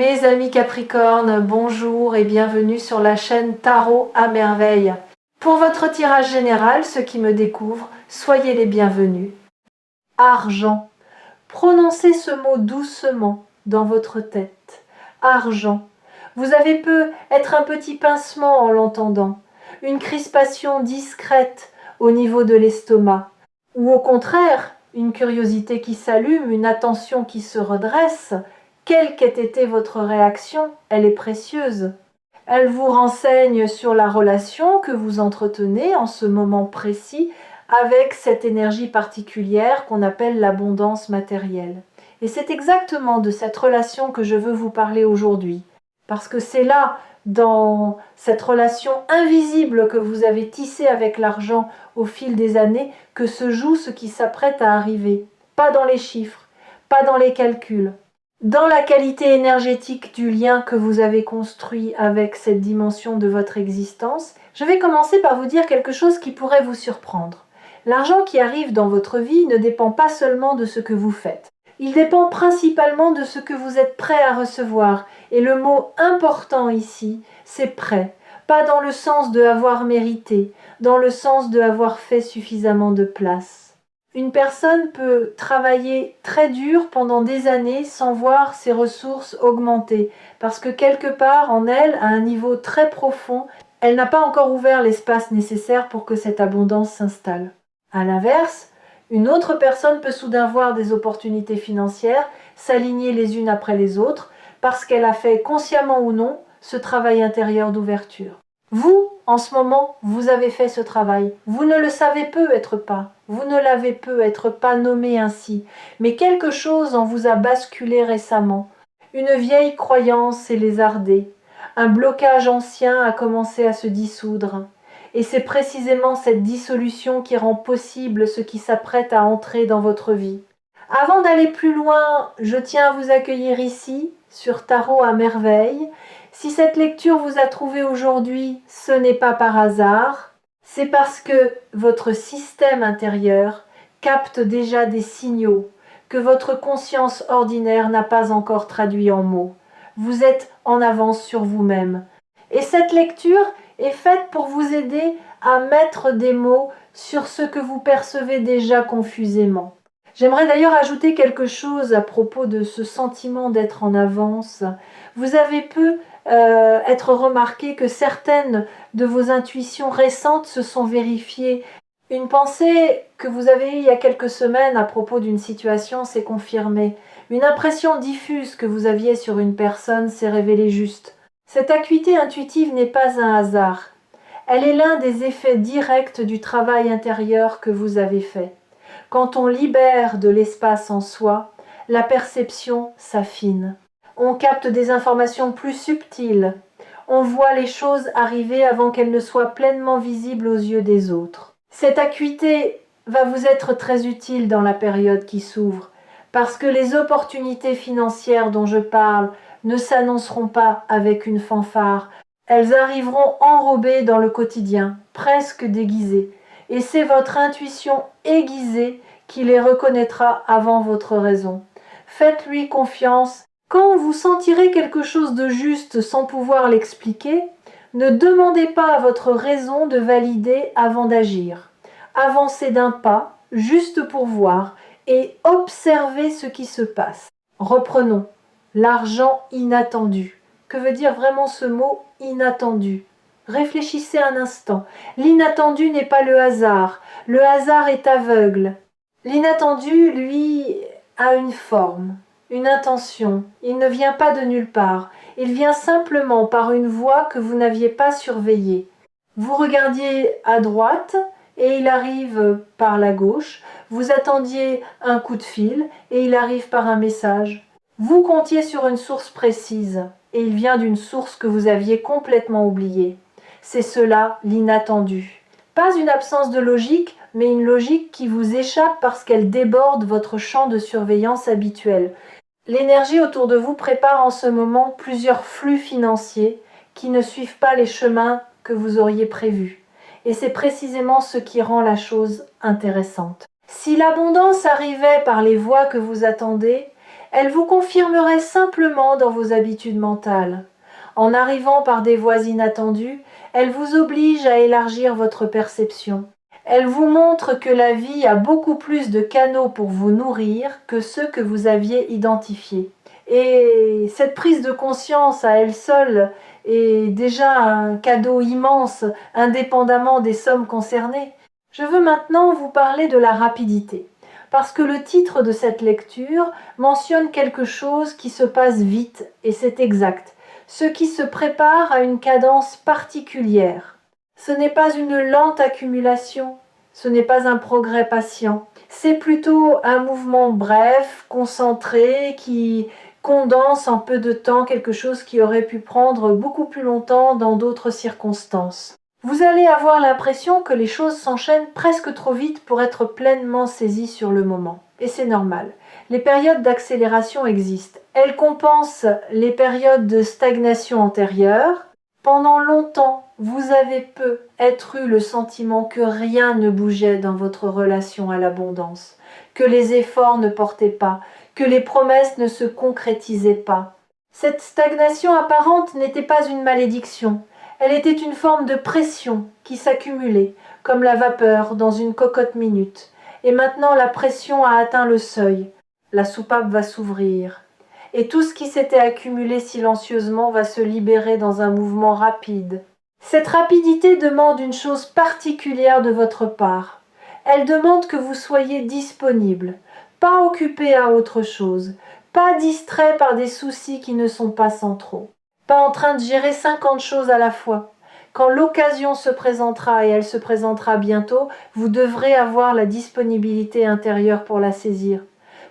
Mes amis Capricorne, bonjour et bienvenue sur la chaîne Tarot à merveille. Pour votre tirage général, ceux qui me découvrent, soyez les bienvenus. Argent. Prononcez ce mot doucement dans votre tête. Argent. Vous avez peut être un petit pincement en l'entendant, une crispation discrète au niveau de l'estomac, ou au contraire, une curiosité qui s'allume, une attention qui se redresse. Quelle qu'ait été votre réaction, elle est précieuse. Elle vous renseigne sur la relation que vous entretenez en ce moment précis avec cette énergie particulière qu'on appelle l'abondance matérielle. Et c'est exactement de cette relation que je veux vous parler aujourd'hui. Parce que c'est là, dans cette relation invisible que vous avez tissée avec l'argent au fil des années, que se joue ce qui s'apprête à arriver. Pas dans les chiffres, pas dans les calculs. Dans la qualité énergétique du lien que vous avez construit avec cette dimension de votre existence, je vais commencer par vous dire quelque chose qui pourrait vous surprendre. L'argent qui arrive dans votre vie ne dépend pas seulement de ce que vous faites. Il dépend principalement de ce que vous êtes prêt à recevoir. Et le mot important ici, c'est prêt. Pas dans le sens de avoir mérité, dans le sens de avoir fait suffisamment de place. Une personne peut travailler très dur pendant des années sans voir ses ressources augmenter, parce que quelque part en elle, à un niveau très profond, elle n'a pas encore ouvert l'espace nécessaire pour que cette abondance s'installe. À l'inverse, une autre personne peut soudain voir des opportunités financières s'aligner les unes après les autres, parce qu'elle a fait consciemment ou non ce travail intérieur d'ouverture. Vous, en ce moment, vous avez fait ce travail. Vous ne le savez peut-être pas. Vous ne l'avez peut-être pas nommé ainsi. Mais quelque chose en vous a basculé récemment. Une vieille croyance s'est lézardée. Un blocage ancien a commencé à se dissoudre. Et c'est précisément cette dissolution qui rend possible ce qui s'apprête à entrer dans votre vie. Avant d'aller plus loin, je tiens à vous accueillir ici, sur Tarot à merveille. Si cette lecture vous a trouvé aujourd'hui, ce n'est pas par hasard, c'est parce que votre système intérieur capte déjà des signaux que votre conscience ordinaire n'a pas encore traduits en mots. Vous êtes en avance sur vous-même. Et cette lecture est faite pour vous aider à mettre des mots sur ce que vous percevez déjà confusément. J'aimerais d'ailleurs ajouter quelque chose à propos de ce sentiment d'être en avance. Vous avez pu être remarqué que certaines de vos intuitions récentes se sont vérifiées. Une pensée que vous avez eue il y a quelques semaines à propos d'une situation s'est confirmée. Une impression diffuse que vous aviez sur une personne s'est révélée juste. Cette acuité intuitive n'est pas un hasard. Elle est l'un des effets directs du travail intérieur que vous avez fait. Quand on libère de l'espace en soi, la perception s'affine. On capte des informations plus subtiles. On voit les choses arriver avant qu'elles ne soient pleinement visibles aux yeux des autres. Cette acuité va vous être très utile dans la période qui s'ouvre, parce que les opportunités financières dont je parle ne s'annonceront pas avec une fanfare. Elles arriveront enrobées dans le quotidien, presque déguisées. Et c'est votre intuition aiguisée qui les reconnaîtra avant votre raison. Faites-lui confiance. Quand vous sentirez quelque chose de juste sans pouvoir l'expliquer, ne demandez pas à votre raison de valider avant d'agir. Avancez d'un pas, juste pour voir, et observez ce qui se passe. Reprenons. L'argent inattendu. Que veut dire vraiment ce mot inattendu ? Réfléchissez un instant. L'inattendu n'est pas le hasard. Le hasard est aveugle. L'inattendu, lui, a une forme, une intention. Il ne vient pas de nulle part. Il vient simplement par une voie que vous n'aviez pas surveillée. Vous regardiez à droite et il arrive par la gauche. Vous attendiez un coup de fil et il arrive par un message. Vous comptiez sur une source précise et il vient d'une source que vous aviez complètement oubliée. C'est cela l'inattendu. Pas une absence de logique, mais une logique qui vous échappe parce qu'elle déborde votre champ de surveillance habituel. L'énergie autour de vous prépare en ce moment plusieurs flux financiers qui ne suivent pas les chemins que vous auriez prévus. Et c'est précisément ce qui rend la chose intéressante. Si l'abondance arrivait par les voies que vous attendez, Elle vous confirmerait simplement dans vos habitudes mentales. En arrivant par des voies inattendues, elle vous oblige à élargir votre perception. Elle vous montre que la vie a beaucoup plus de canaux pour vous nourrir que ceux que vous aviez identifiés. Et cette prise de conscience à elle seule est déjà un cadeau immense, indépendamment des sommes concernées. Je veux maintenant vous parler de la rapidité, parce que le titre de cette lecture mentionne quelque chose qui se passe vite, et c'est exact, ce qui se prépare à une cadence particulière. Ce n'est pas une lente accumulation, ce n'est pas un progrès patient, c'est plutôt un mouvement bref, concentré, qui condense en peu de temps quelque chose qui aurait pu prendre beaucoup plus longtemps dans d'autres circonstances. Vous allez avoir l'impression que les choses s'enchaînent presque trop vite pour être pleinement saisies sur le moment. Et c'est normal. Les périodes d'accélération existent. Elles compensent les périodes de stagnation antérieures. Pendant longtemps, vous avez peut-être eu le sentiment que rien ne bougeait dans votre relation à l'abondance, que les efforts ne portaient pas, que les promesses ne se concrétisaient pas. Cette stagnation apparente n'était pas une malédiction. Elle était une forme de pression qui s'accumulait, comme la vapeur dans une cocotte minute. Et maintenant la pression a atteint le seuil. La soupape va s'ouvrir. Et tout ce qui s'était accumulé silencieusement va se libérer dans un mouvement rapide. Cette rapidité demande une chose particulière de votre part. Elle demande que vous soyez disponible, pas occupé à autre chose, pas distrait par des soucis qui ne sont pas centraux, pas en train de gérer 50 choses à la fois. Quand l'occasion se présentera, et elle se présentera bientôt, vous devrez avoir la disponibilité intérieure pour la saisir.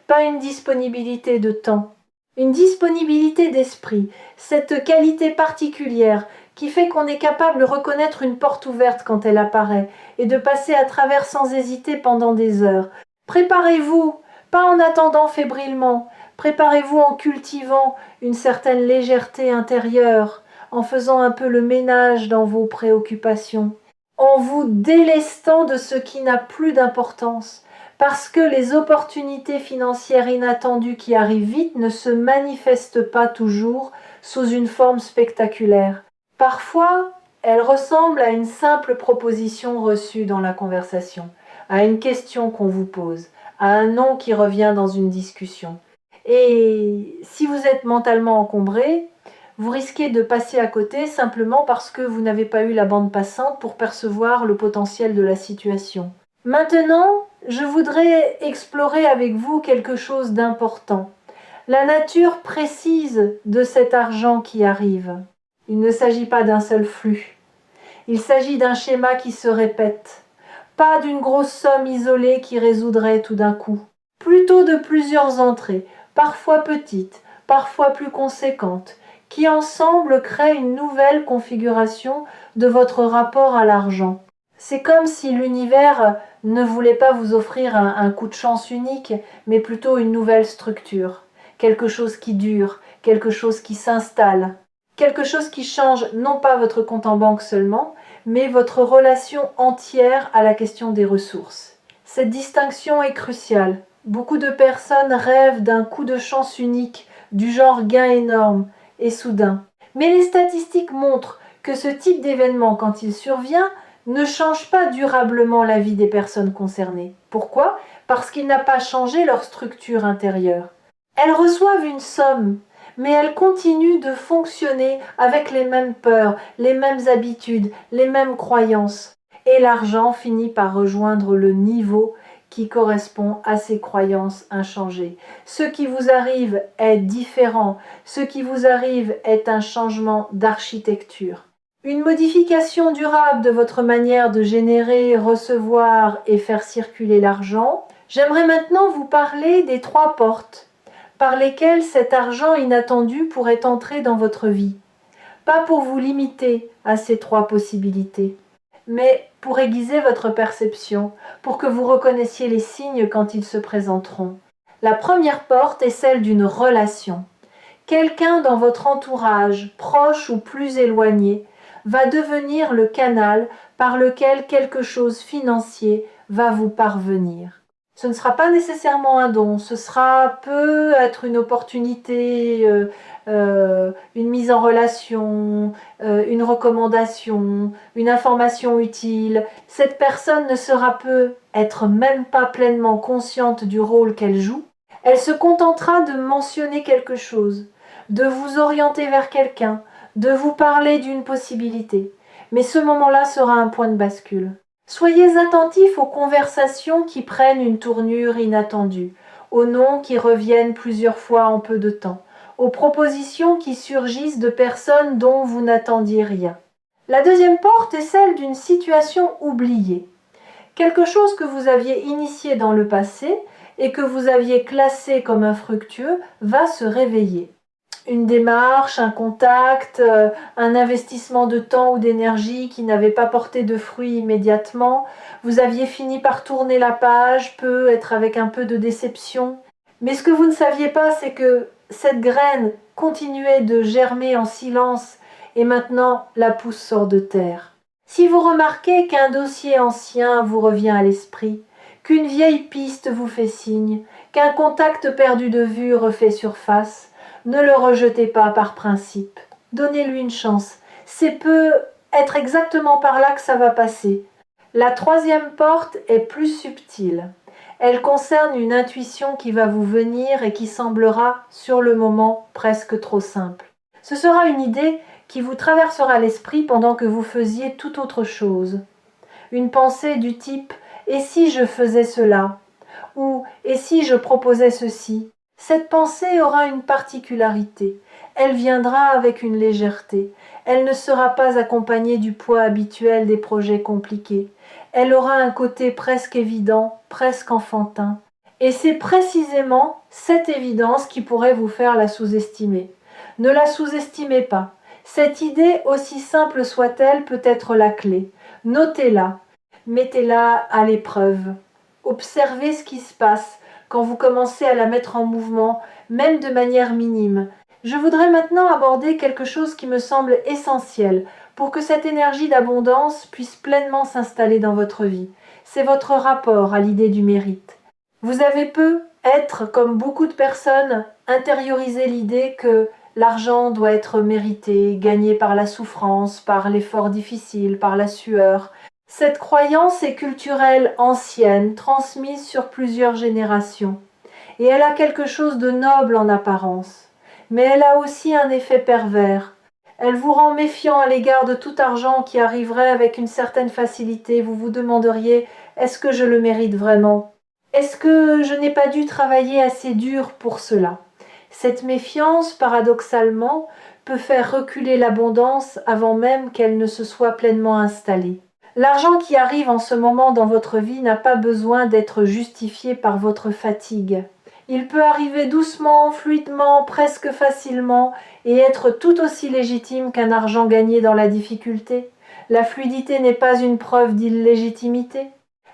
Pas une disponibilité de temps, une disponibilité d'esprit, cette qualité particulière qui fait qu'on est capable de reconnaître une porte ouverte quand elle apparaît et de passer à travers sans hésiter pendant des heures. Préparez-vous, pas en attendant fébrilement, préparez-vous en cultivant une certaine légèreté intérieure, en faisant un peu le ménage dans vos préoccupations, en vous délestant de ce qui n'a plus d'importance, parce que les opportunités financières inattendues qui arrivent vite ne se manifestent pas toujours sous une forme spectaculaire. Parfois, elles ressemblent à une simple proposition reçue dans la conversation, à une question qu'on vous pose, à un nom qui revient dans une discussion. Et si vous êtes mentalement encombré, vous risquez de passer à côté simplement parce que vous n'avez pas eu la bande passante pour percevoir le potentiel de la situation. Maintenant, je voudrais explorer avec vous quelque chose d'important. La nature précise de cet argent qui arrive. Il ne s'agit pas d'un seul flux. Il s'agit d'un schéma qui se répète. Pas d'une grosse somme isolée qui résoudrait tout d'un coup. Plutôt de plusieurs entrées, parfois petites, parfois plus conséquentes, qui ensemble créent une nouvelle configuration de votre rapport à l'argent. C'est comme si l'univers ne voulait pas vous offrir un coup de chance unique, mais plutôt une nouvelle structure. Quelque chose qui dure, quelque chose qui s'installe, quelque chose qui change non pas votre compte en banque seulement, mais votre relation entière à la question des ressources. Cette distinction est cruciale. Beaucoup de personnes rêvent d'un coup de chance unique, du genre gain énorme et soudain. Mais les statistiques montrent que ce type d'événement, quand il survient, ne change pas durablement la vie des personnes concernées. Pourquoi ? Parce qu'il n'a pas changé leur structure intérieure. Elles reçoivent une somme, mais elles continuent de fonctionner avec les mêmes peurs, les mêmes habitudes, les mêmes croyances. Et l'argent finit par rejoindre le niveau qui correspond à ces croyances inchangées. Ce qui vous arrive est différent. Ce qui vous arrive est un changement d'architecture. Une modification durable de votre manière de générer, recevoir et faire circuler l'argent. J'aimerais maintenant vous parler des 3 portes par lesquelles cet argent inattendu pourrait entrer dans votre vie. Pas pour vous limiter à ces 3 possibilités, mais pour aiguiser votre perception, pour que vous reconnaissiez les signes quand ils se présenteront. La première porte est celle d'une relation. Quelqu'un dans votre entourage, proche ou plus éloigné, va devenir le canal par lequel quelque chose financier va vous parvenir. Ce ne sera pas nécessairement un don, ce peut être une opportunité, une mise en relation, une recommandation, une information utile. Cette personne ne sera peut être même pas pleinement consciente du rôle qu'elle joue. Elle se contentera de mentionner quelque chose, de vous orienter vers quelqu'un, de vous parler d'une possibilité. Mais ce moment-là sera un point de bascule. Soyez attentifs aux conversations qui prennent une tournure inattendue, aux noms qui reviennent plusieurs fois en peu de temps, aux propositions qui surgissent de personnes dont vous n'attendiez rien. La deuxième porte est celle d'une situation oubliée. Quelque chose que vous aviez initié dans le passé et que vous aviez classé comme infructueux va se réveiller. Une démarche, un contact, un investissement de temps ou d'énergie qui n'avait pas porté de fruits immédiatement. Vous aviez fini par tourner la page, peut être avec un peu de déception. Mais ce que vous ne saviez pas, c'est que cette graine continuait de germer en silence et maintenant la pousse sort de terre. Si vous remarquez qu'un dossier ancien vous revient à l'esprit, qu'une vieille piste vous fait signe, qu'un contact perdu de vue refait surface, ne le rejetez pas par principe. Donnez-lui une chance. C'est peut être exactement par là que ça va passer. La troisième porte est plus subtile. Elle concerne une intuition qui va vous venir et qui semblera, sur le moment, presque trop simple. Ce sera une idée qui vous traversera l'esprit pendant que vous faisiez toute autre chose. Une pensée du type « et si je faisais cela ?» ou « et si je proposais ceci ?» Cette pensée aura une particularité. Elle viendra avec une légèreté. Elle ne sera pas accompagnée du poids habituel des projets compliqués. Elle aura un côté presque évident, presque enfantin. Et c'est précisément cette évidence qui pourrait vous faire la sous-estimer. Ne la sous-estimez pas. Cette idée, aussi simple soit-elle, peut être la clé. Notez-la. Mettez-la à l'épreuve. Observez ce qui se passe quand vous commencez à la mettre en mouvement, même de manière minime. Je voudrais maintenant aborder quelque chose qui me semble essentiel pour que cette énergie d'abondance puisse pleinement s'installer dans votre vie. C'est votre rapport à l'idée du mérite. Vous avez peut-être, comme beaucoup de personnes, intériorisé l'idée que l'argent doit être mérité, gagné par la souffrance, par l'effort difficile, par la sueur. Cette croyance est culturelle ancienne, transmise sur plusieurs générations, et elle a quelque chose de noble en apparence, mais elle a aussi un effet pervers. Elle vous rend méfiant à l'égard de tout argent qui arriverait avec une certaine facilité. Vous vous demanderiez « est-ce que je le mérite vraiment ? Est-ce que je n'ai pas dû travailler assez dur pour cela ?» Cette méfiance, paradoxalement, peut faire reculer l'abondance avant même qu'elle ne se soit pleinement installée. L'argent qui arrive en ce moment dans votre vie n'a pas besoin d'être justifié par votre fatigue. Il peut arriver doucement, fluidement, presque facilement et être tout aussi légitime qu'un argent gagné dans la difficulté. La fluidité n'est pas une preuve d'illégitimité.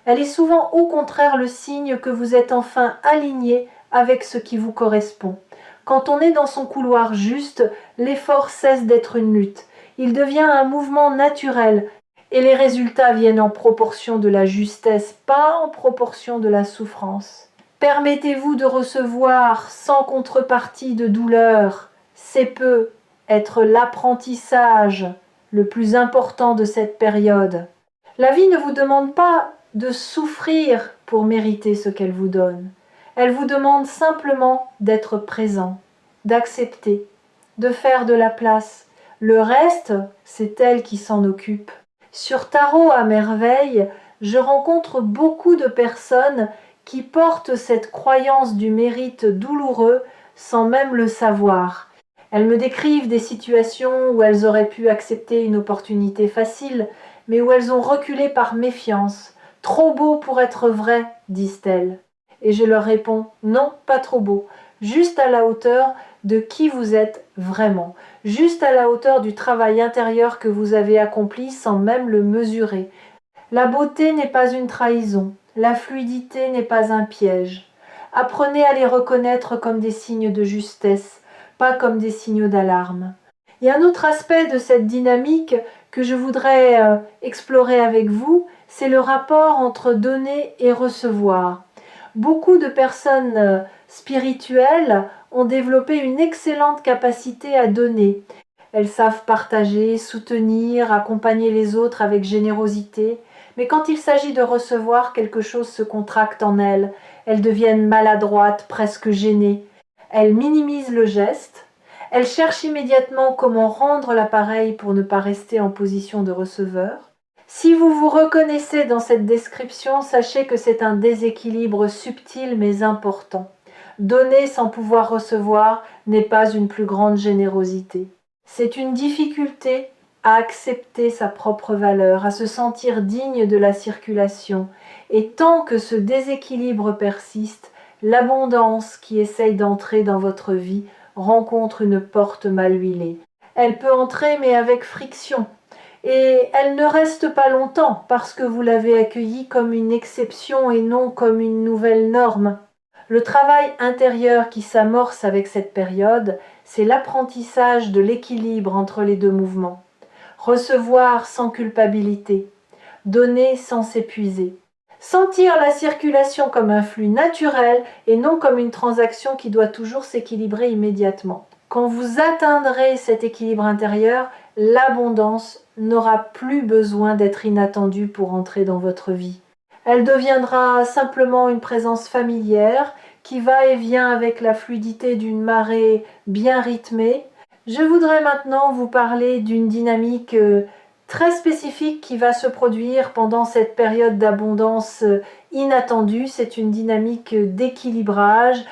Elle est souvent au contraire le signe que vous êtes enfin aligné avec ce qui vous correspond. Quand on est dans son couloir juste, l'effort cesse d'être une lutte. Il devient un mouvement naturel. Et les résultats viennent en proportion de la justesse, pas en proportion de la souffrance. Permettez-vous de recevoir sans contrepartie de douleur. C'est peut être l'apprentissage le plus important de cette période. La vie ne vous demande pas de souffrir pour mériter ce qu'elle vous donne. Elle vous demande simplement d'être présent, d'accepter, de faire de la place. Le reste, c'est elle qui s'en occupe. Sur Tarot à merveille, je rencontre beaucoup de personnes qui portent cette croyance du mérite douloureux sans même le savoir. Elles me décrivent des situations où elles auraient pu accepter une opportunité facile, mais où elles ont reculé par méfiance. « Trop beau pour être vrai », disent-elles. Et je leur réponds « Non, pas trop beau, juste à la hauteur de qui vous êtes vraiment, juste à la hauteur du travail intérieur que vous avez accompli sans même le mesurer. La beauté n'est pas une trahison, la fluidité n'est pas un piège. Apprenez à les reconnaître comme des signes de justesse, pas comme des signaux d'alarme. » Il y a un autre aspect de cette dynamique que je voudrais explorer avec vous, c'est le rapport entre donner et recevoir. Beaucoup de personnes spirituelles ont développé une excellente capacité à donner. Elles savent partager, soutenir, accompagner les autres avec générosité. Mais quand il s'agit de recevoir, quelque chose se contracte en elles. Elles deviennent maladroites, presque gênées. Elles minimisent le geste. Elles cherchent immédiatement comment rendre l'appareil pour ne pas rester en position de receveur. Si vous vous reconnaissez dans cette description, sachez que c'est un déséquilibre subtil mais important. Donner sans pouvoir recevoir n'est pas une plus grande générosité. C'est une difficulté à accepter sa propre valeur, à se sentir digne de la circulation. Et tant que ce déséquilibre persiste, l'abondance qui essaye d'entrer dans votre vie rencontre une porte mal huilée. Elle peut entrer mais avec friction. Et elle ne reste pas longtemps parce que vous l'avez accueillie comme une exception et non comme une nouvelle norme. Le travail intérieur qui s'amorce avec cette période, c'est l'apprentissage de l'équilibre entre les deux mouvements. Recevoir sans culpabilité, donner sans s'épuiser. Sentir la circulation comme un flux naturel et non comme une transaction qui doit toujours s'équilibrer immédiatement. Quand vous atteindrez cet équilibre intérieur, l'abondance n'aura plus besoin d'être inattendue pour entrer dans votre vie. Elle deviendra simplement une présence familière qui va et vient avec la fluidité d'une marée bien rythmée. Je voudrais maintenant vous parler d'une dynamique très spécifique qui va se produire pendant cette période d'abondance inattendue. C'est une dynamique d'équilibrage.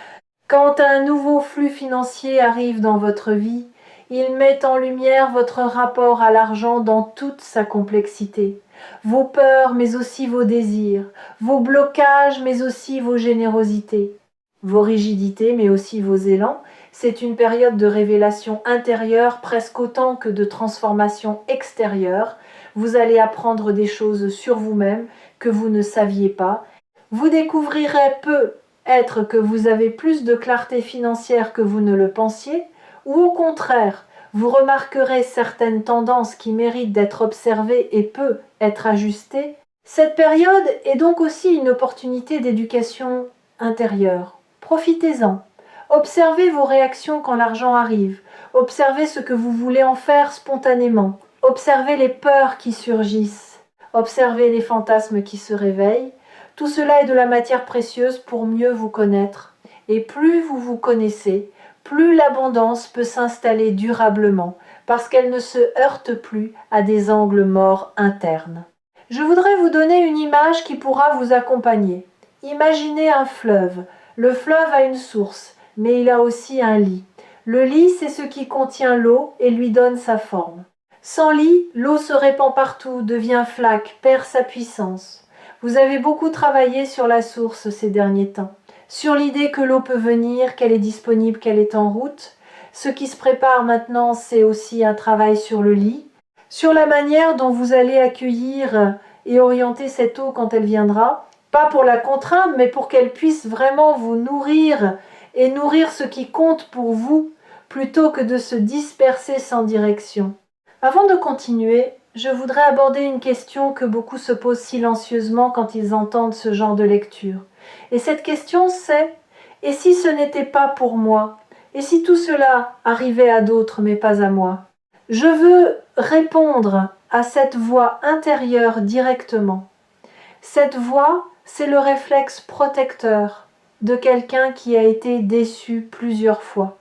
Quand un nouveau flux financier arrive dans votre vie, il met en lumière votre rapport à l'argent dans toute sa complexité. Vos peurs, mais aussi vos désirs, vos blocages, mais aussi vos générosités, vos rigidités, mais aussi vos élans. C'est une période de révélation intérieure presque autant que de transformation extérieure. Vous allez apprendre des choses sur vous-même que vous ne saviez pas. Vous découvrirez peut-être que vous avez plus de clarté financière que vous ne le pensiez, ou au contraire, vous remarquerez certaines tendances qui méritent d'être observées et peu être ajustées. Cette période est donc aussi une opportunité d'éducation intérieure. Profitez-en. Observez vos réactions quand l'argent arrive. Observez ce que vous voulez en faire spontanément. Observez les peurs qui surgissent. Observez les fantasmes qui se réveillent. Tout cela est de la matière précieuse pour mieux vous connaître. Et plus vous vous connaissez, plus l'abondance peut s'installer durablement, parce qu'elle ne se heurte plus à des angles morts internes. Je voudrais vous donner une image qui pourra vous accompagner. Imaginez un fleuve. Le fleuve a une source, mais il a aussi un lit. Le lit, c'est ce qui contient l'eau et lui donne sa forme. Sans lit, l'eau se répand partout, devient flaque, perd sa puissance. Vous avez beaucoup travaillé sur la source ces derniers temps. Sur l'idée que l'eau peut venir, qu'elle est disponible, qu'elle est en route. Ce qui se prépare maintenant, c'est aussi un travail sur le lit, sur la manière dont vous allez accueillir et orienter cette eau quand elle viendra, pas pour la contraindre, mais pour qu'elle puisse vraiment vous nourrir et nourrir ce qui compte pour vous, plutôt que de se disperser sans direction. Avant de continuer, je voudrais aborder une question que beaucoup se posent silencieusement quand ils entendent ce genre de lecture. Et cette question c'est « Et si ce n'était pas pour moi? Et si tout cela arrivait à d'autres mais pas à moi ?» Je veux répondre à cette voix intérieure directement. Cette voix, c'est le réflexe protecteur de quelqu'un qui a été déçu plusieurs fois,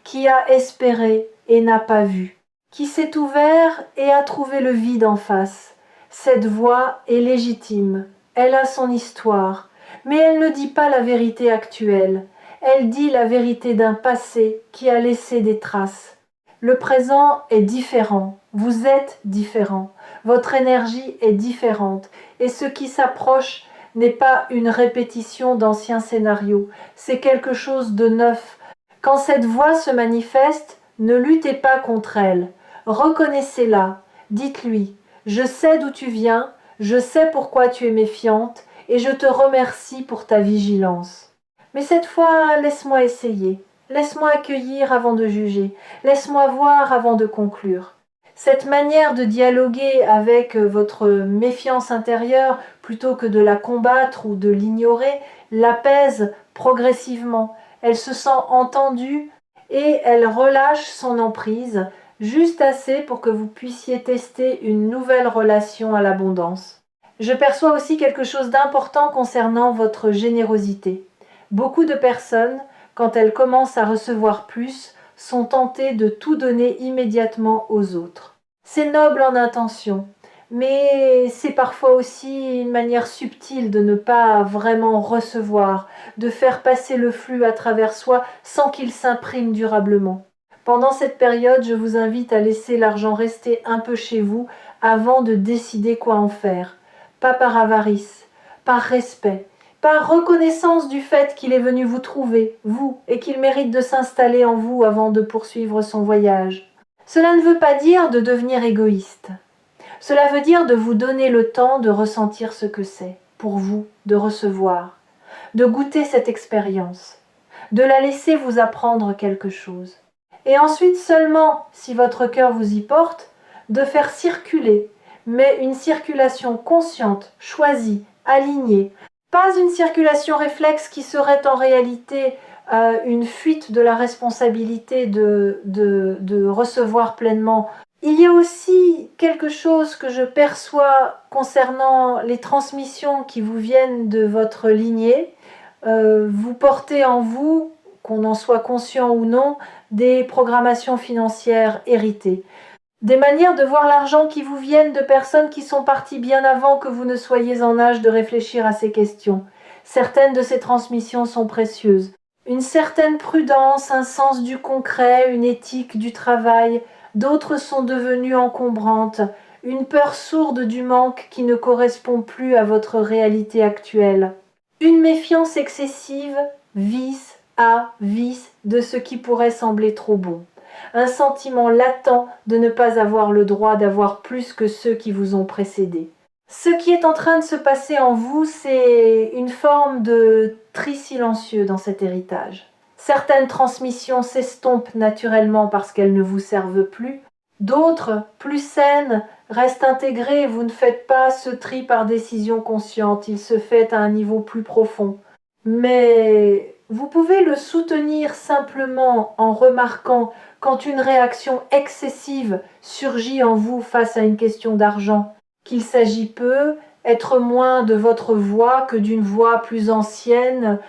qui a espéré et n'a pas vu, qui s'est ouvert et a trouvé le vide en face. Cette voix est légitime, elle a son histoire, mais elle ne dit pas la vérité actuelle, elle dit la vérité d'un passé qui a laissé des traces. Le présent est différent, vous êtes différent, votre énergie est différente, et ce qui s'approche n'est pas une répétition d'anciens scénarios, c'est quelque chose de neuf. Quand cette voix se manifeste, ne luttez pas contre elle, reconnaissez-la, dites-lui « Je sais d'où tu viens, je sais pourquoi tu es méfiante, et je te remercie pour ta vigilance. » Mais cette fois, laisse-moi essayer. Laisse-moi accueillir avant de juger. Laisse-moi voir avant de conclure. Cette manière de dialoguer avec votre méfiance intérieure, plutôt que de la combattre ou de l'ignorer, l'apaise progressivement. Elle se sent entendue et elle relâche son emprise, juste assez pour que vous puissiez tester une nouvelle relation à l'abondance. Je perçois aussi quelque chose d'important concernant votre générosité. Beaucoup de personnes, quand elles commencent à recevoir plus, sont tentées de tout donner immédiatement aux autres. C'est noble en intention, mais c'est parfois aussi une manière subtile de ne pas vraiment recevoir, de faire passer le flux à travers soi sans qu'il s'imprime durablement. Pendant cette période, je vous invite à laisser l'argent rester un peu chez vous avant de décider quoi en faire. Pas par avarice, par respect, par reconnaissance du fait qu'il est venu vous trouver, vous, et qu'il mérite de s'installer en vous avant de poursuivre son voyage. Cela ne veut pas dire de devenir égoïste. Cela veut dire de vous donner le temps de ressentir ce que c'est, pour vous, de recevoir, de goûter cette expérience, de la laisser vous apprendre quelque chose. Et ensuite seulement, si votre cœur vous y porte, de faire circuler, mais une circulation consciente, choisie, alignée, pas une circulation réflexe qui serait en réalité une fuite de la responsabilité de recevoir pleinement. Il y a aussi quelque chose que je perçois concernant les transmissions qui vous viennent de votre lignée. Vous portez en vous, qu'on en soit conscient ou non, des programmations financières héritées. Des manières de voir l'argent qui vous viennent de personnes qui sont parties bien avant que vous ne soyez en âge de réfléchir à ces questions. Certaines de ces transmissions sont précieuses. Une certaine prudence, un sens du concret, une éthique du travail. D'autres sont devenues encombrantes. Une peur sourde du manque qui ne correspond plus à votre réalité actuelle. Une méfiance excessive, vice à vice de ce qui pourrait sembler trop bon. Un sentiment latent de ne pas avoir le droit d'avoir plus que ceux qui vous ont précédé. Ce qui est en train de se passer en vous, c'est une forme de tri silencieux dans cet héritage. Certaines transmissions s'estompent naturellement parce qu'elles ne vous servent plus. D'autres, plus saines, restent intégrées. Vous ne faites pas ce tri par décision consciente, il se fait à un niveau plus profond. Mais vous pouvez le soutenir simplement en remarquant quand une réaction excessive surgit en vous face à une question d'argent, qu'il s'agit peu, être moins de votre voix que d'une voix plus ancienne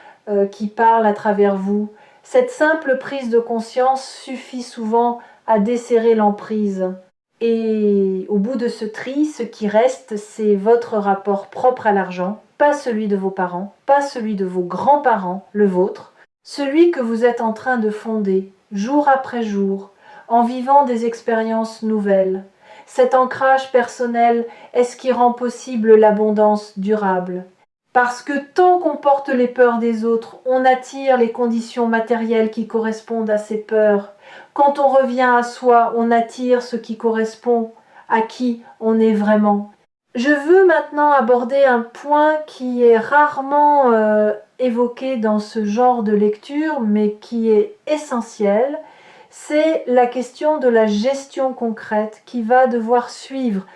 qui parle à travers vous. Cette simple prise de conscience suffit souvent à desserrer l'emprise. Et au bout de ce tri, ce qui reste, c'est votre rapport propre à l'argent, pas celui de vos parents, pas celui de vos grands-parents, le vôtre, celui que vous êtes en train de fonder, jour après jour, en vivant des expériences nouvelles. Cet ancrage personnel est ce qui rend possible l'abondance durable. Parce que tant qu'on porte les peurs des autres, on attire les conditions matérielles qui correspondent à ces peurs. Quand on revient à soi, on attire ce qui correspond à qui on est vraiment. Je veux maintenant aborder un point qui est rarement évoqué dans ce genre de lecture, mais qui est essentiel. C'est la question de la gestion concrète qui va devoir suivre.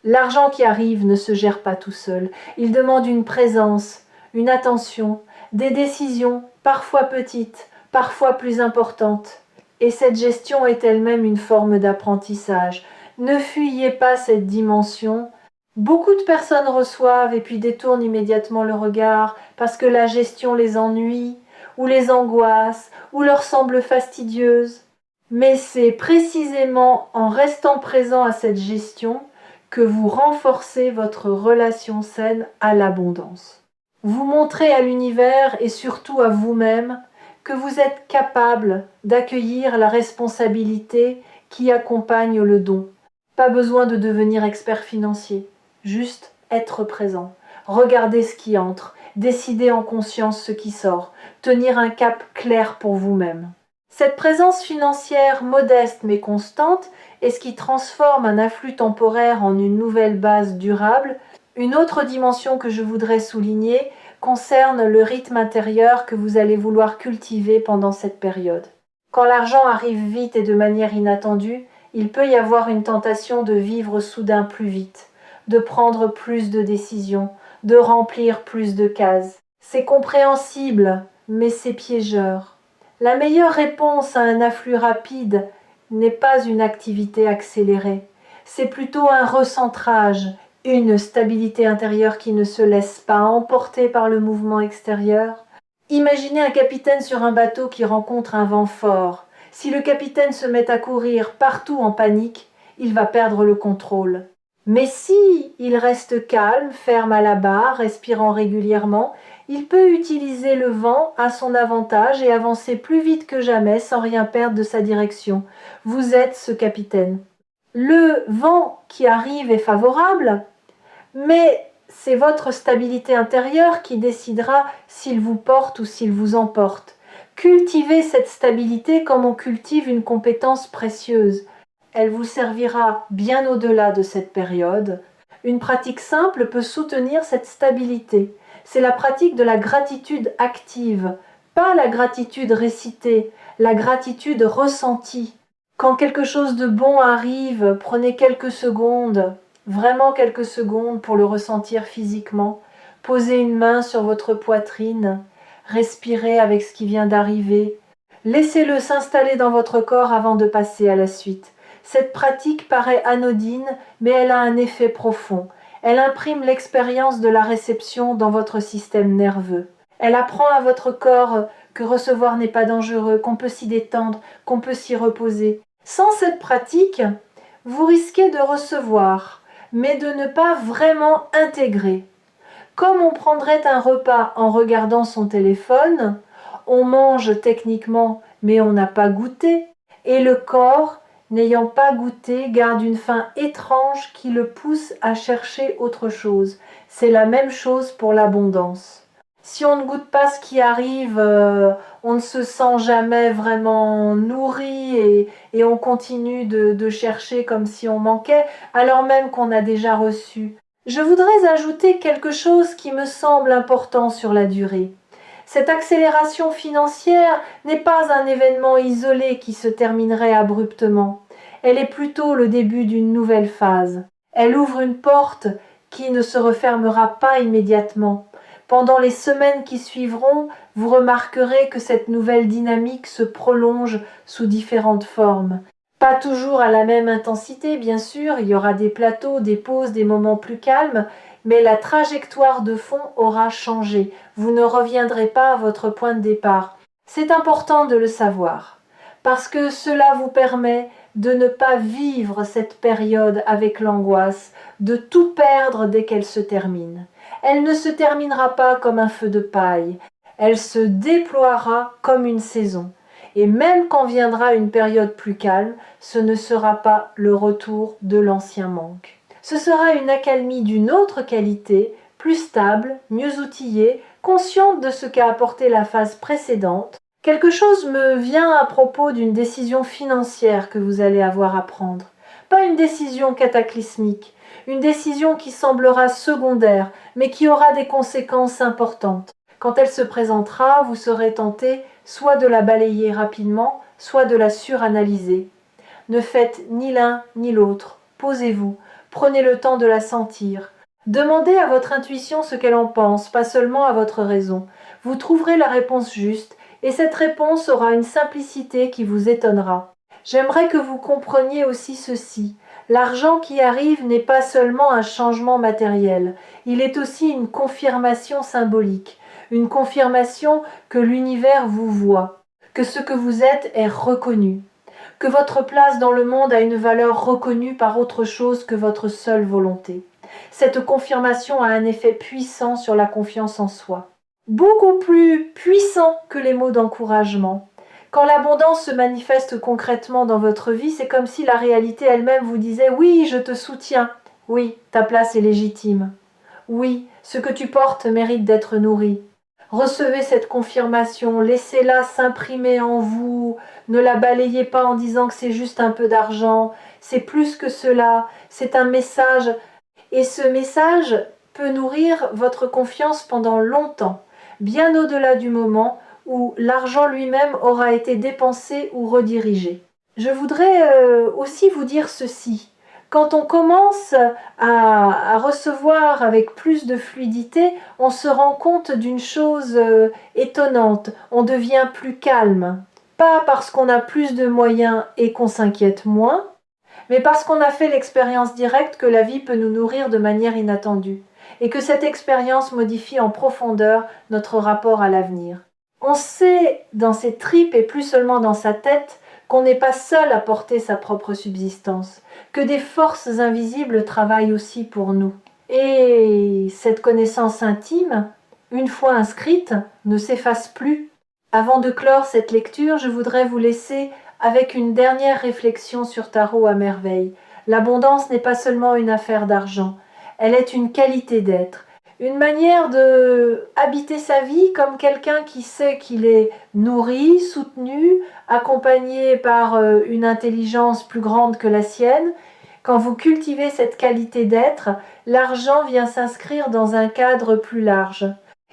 L'argent qui arrive ne se gère pas tout seul. Il demande une présence, une attention, des décisions, parfois petites, parfois plus importantes. Et cette gestion est elle-même une forme d'apprentissage. Ne fuyez pas cette dimension. Beaucoup de personnes reçoivent et puis détournent immédiatement le regard parce que la gestion les ennuie, ou les angoisse, ou leur semble fastidieuse. Mais c'est précisément en restant présent à cette gestion que vous renforcez votre relation saine à l'abondance. Vous montrez à l'univers et surtout à vous-même que vous êtes capable d'accueillir la responsabilité qui accompagne le don. Pas besoin de devenir expert financier, juste être présent, regarder ce qui entre, décider en conscience ce qui sort, tenir un cap clair pour vous-même. Cette présence financière modeste mais constante est ce qui transforme un afflux temporaire en une nouvelle base durable. Une autre dimension que je voudrais souligner concerne le rythme intérieur que vous allez vouloir cultiver pendant cette période. Quand l'argent arrive vite et de manière inattendue, il peut y avoir une tentation de vivre soudain plus vite, de prendre plus de décisions, de remplir plus de cases. C'est compréhensible, mais c'est piégeur. La meilleure réponse à un afflux rapide n'est pas une activité accélérée, c'est plutôt un recentrage, une stabilité intérieure qui ne se laisse pas emporter par le mouvement extérieur. Imaginez un capitaine sur un bateau qui rencontre un vent fort. Si le capitaine se met à courir partout en panique, il va perdre le contrôle. Mais si il reste calme, ferme à la barre, respirant régulièrement, il peut utiliser le vent à son avantage et avancer plus vite que jamais sans rien perdre de sa direction. Vous êtes ce capitaine. Le vent qui arrive est favorable, mais c'est votre stabilité intérieure qui décidera s'il vous porte ou s'il vous emporte. Cultivez cette stabilité comme on cultive une compétence précieuse. Elle vous servira bien au-delà de cette période. Une pratique simple peut soutenir cette stabilité. C'est la pratique de la gratitude active, pas la gratitude récitée, la gratitude ressentie. Quand quelque chose de bon arrive, prenez quelques secondes, vraiment quelques secondes pour le ressentir physiquement. Posez une main sur votre poitrine, respirez avec ce qui vient d'arriver. Laissez-le s'installer dans votre corps avant de passer à la suite. Cette pratique paraît anodine, mais elle a un effet profond. Elle imprime l'expérience de la réception dans votre système nerveux. Elle apprend à votre corps que recevoir n'est pas dangereux, qu'on peut s'y détendre, qu'on peut s'y reposer. Sans cette pratique, vous risquez de recevoir, mais de ne pas vraiment intégrer. Comme on prendrait un repas en regardant son téléphone, on mange techniquement, mais on n'a pas goûté, et le corps, n'ayant pas goûté, garde une faim étrange qui le pousse à chercher autre chose. C'est la même chose pour l'abondance. Si on ne goûte pas ce qui arrive, on ne se sent jamais vraiment nourri et on continue de chercher comme si on manquait, alors même qu'on a déjà reçu. Je voudrais ajouter quelque chose qui me semble important sur la durée. Cette accélération financière n'est pas un événement isolé qui se terminerait abruptement. Elle est plutôt le début d'une nouvelle phase. Elle ouvre une porte qui ne se refermera pas immédiatement. Pendant les semaines qui suivront, vous remarquerez que cette nouvelle dynamique se prolonge sous différentes formes. Pas toujours à la même intensité, bien sûr, il y aura des plateaux, des pauses, des moments plus calmes, mais la trajectoire de fond aura changé. Vous ne reviendrez pas à votre point de départ. C'est important de le savoir, parce que cela vous permet de ne pas vivre cette période avec l'angoisse, de tout perdre dès qu'elle se termine. Elle ne se terminera pas comme un feu de paille, elle se déploiera comme une saison. Et même quand viendra une période plus calme, ce ne sera pas le retour de l'ancien manque. Ce sera une accalmie d'une autre qualité, plus stable, mieux outillée, consciente de ce qu'a apporté la phase précédente. Quelque chose me vient à propos d'une décision financière que vous allez avoir à prendre. Pas une décision cataclysmique, une décision qui semblera secondaire, mais qui aura des conséquences importantes. Quand elle se présentera, vous serez tenté soit de la balayer rapidement, soit de la suranalyser. Ne faites ni l'un ni l'autre. Posez-vous, prenez le temps de la sentir. Demandez à votre intuition ce qu'elle en pense, pas seulement à votre raison. Vous trouverez la réponse juste, et cette réponse aura une simplicité qui vous étonnera. J'aimerais que vous compreniez aussi ceci. L'argent qui arrive n'est pas seulement un changement matériel, il est aussi une confirmation symbolique, une confirmation que l'univers vous voit, que ce que vous êtes est reconnu, que votre place dans le monde a une valeur reconnue par autre chose que votre seule volonté. Cette confirmation a un effet puissant sur la confiance en soi, beaucoup plus puissant que les mots d'encouragement. Quand l'abondance se manifeste concrètement dans votre vie, c'est comme si la réalité elle-même vous disait « Oui, je te soutiens. Oui, ta place est légitime. Oui, ce que tu portes mérite d'être nourri. » Recevez cette confirmation, laissez-la s'imprimer en vous, ne la balayez pas en disant que c'est juste un peu d'argent, c'est plus que cela, c'est un message. Et ce message peut nourrir votre confiance pendant longtemps, bien au-delà du moment où l'argent lui-même aura été dépensé ou redirigé. Je voudrais aussi vous dire ceci. Quand on commence à recevoir avec plus de fluidité, on se rend compte d'une chose étonnante, on devient plus calme. Pas parce qu'on a plus de moyens et qu'on s'inquiète moins, mais parce qu'on a fait l'expérience directe que la vie peut nous nourrir de manière inattendue, et que cette expérience modifie en profondeur notre rapport à l'avenir. On sait dans ses tripes et plus seulement dans sa tête qu'on n'est pas seul à porter sa propre subsistance, que des forces invisibles travaillent aussi pour nous. Et cette connaissance intime, une fois inscrite, ne s'efface plus. Avant de clore cette lecture, je voudrais vous laisser avec une dernière réflexion sur Tarot à merveille. L'abondance n'est pas seulement une affaire d'argent, elle est une qualité d'être, une manière de habiter sa vie comme quelqu'un qui sait qu'il est nourri, soutenu, accompagné par une intelligence plus grande que la sienne. Quand vous cultivez cette qualité d'être, l'argent vient s'inscrire dans un cadre plus large.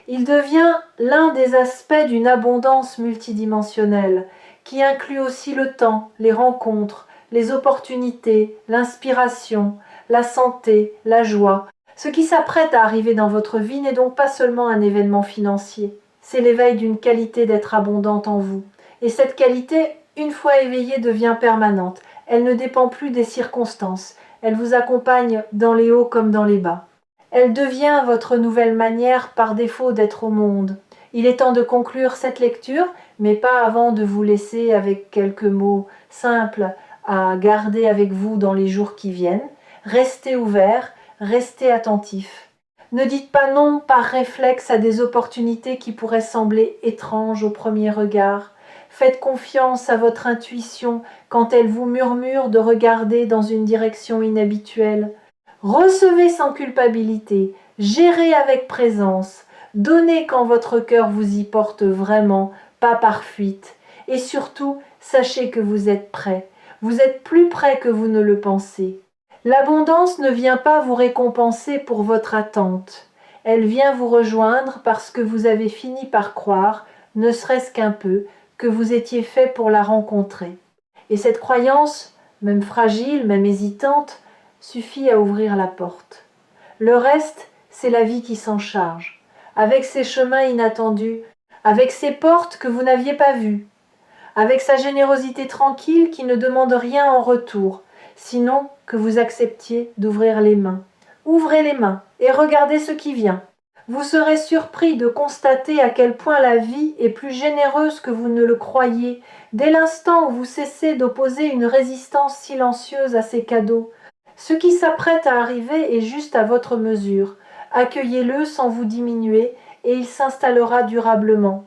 Il devient l'un des aspects d'une abondance multidimensionnelle, qui inclut aussi le temps, les rencontres, les opportunités, l'inspiration, la santé, la joie. Ce qui s'apprête à arriver dans votre vie n'est donc pas seulement un événement financier, c'est l'éveil d'une qualité d'être abondante en vous. Et cette qualité, une fois éveillée, devient permanente. Elle ne dépend plus des circonstances, elle vous accompagne dans les hauts comme dans les bas. Elle devient votre nouvelle manière par défaut d'être au monde. Il est temps de conclure cette lecture, mais pas avant de vous laisser avec quelques mots simples à garder avec vous dans les jours qui viennent. Restez ouverts, restez attentifs. Ne dites pas non par réflexe à des opportunités qui pourraient sembler étranges au premier regard. Faites confiance à votre intuition quand elle vous murmure de regarder dans une direction inhabituelle. Recevez sans culpabilité, gérez avec présence, donnez quand votre cœur vous y porte vraiment, pas par fuite. Et surtout, sachez que vous êtes prêt. Vous êtes plus prêt que vous ne le pensez. L'abondance ne vient pas vous récompenser pour votre attente. Elle vient vous rejoindre parce que vous avez fini par croire, ne serait-ce qu'un peu, que vous étiez fait pour la rencontrer. Et cette croyance, même fragile, même hésitante, suffit à ouvrir la porte. Le reste, c'est la vie qui s'en charge, avec ses chemins inattendus, avec ses portes que vous n'aviez pas vues, avec sa générosité tranquille qui ne demande rien en retour, sinon que vous acceptiez d'ouvrir les mains. Ouvrez les mains et regardez ce qui vient. Vous serez surpris de constater à quel point la vie est plus généreuse que vous ne le croyez, dès l'instant où vous cessez d'opposer une résistance silencieuse à ces cadeaux. Ce qui s'apprête à arriver est juste à votre mesure. Accueillez-le sans vous diminuer et il s'installera durablement.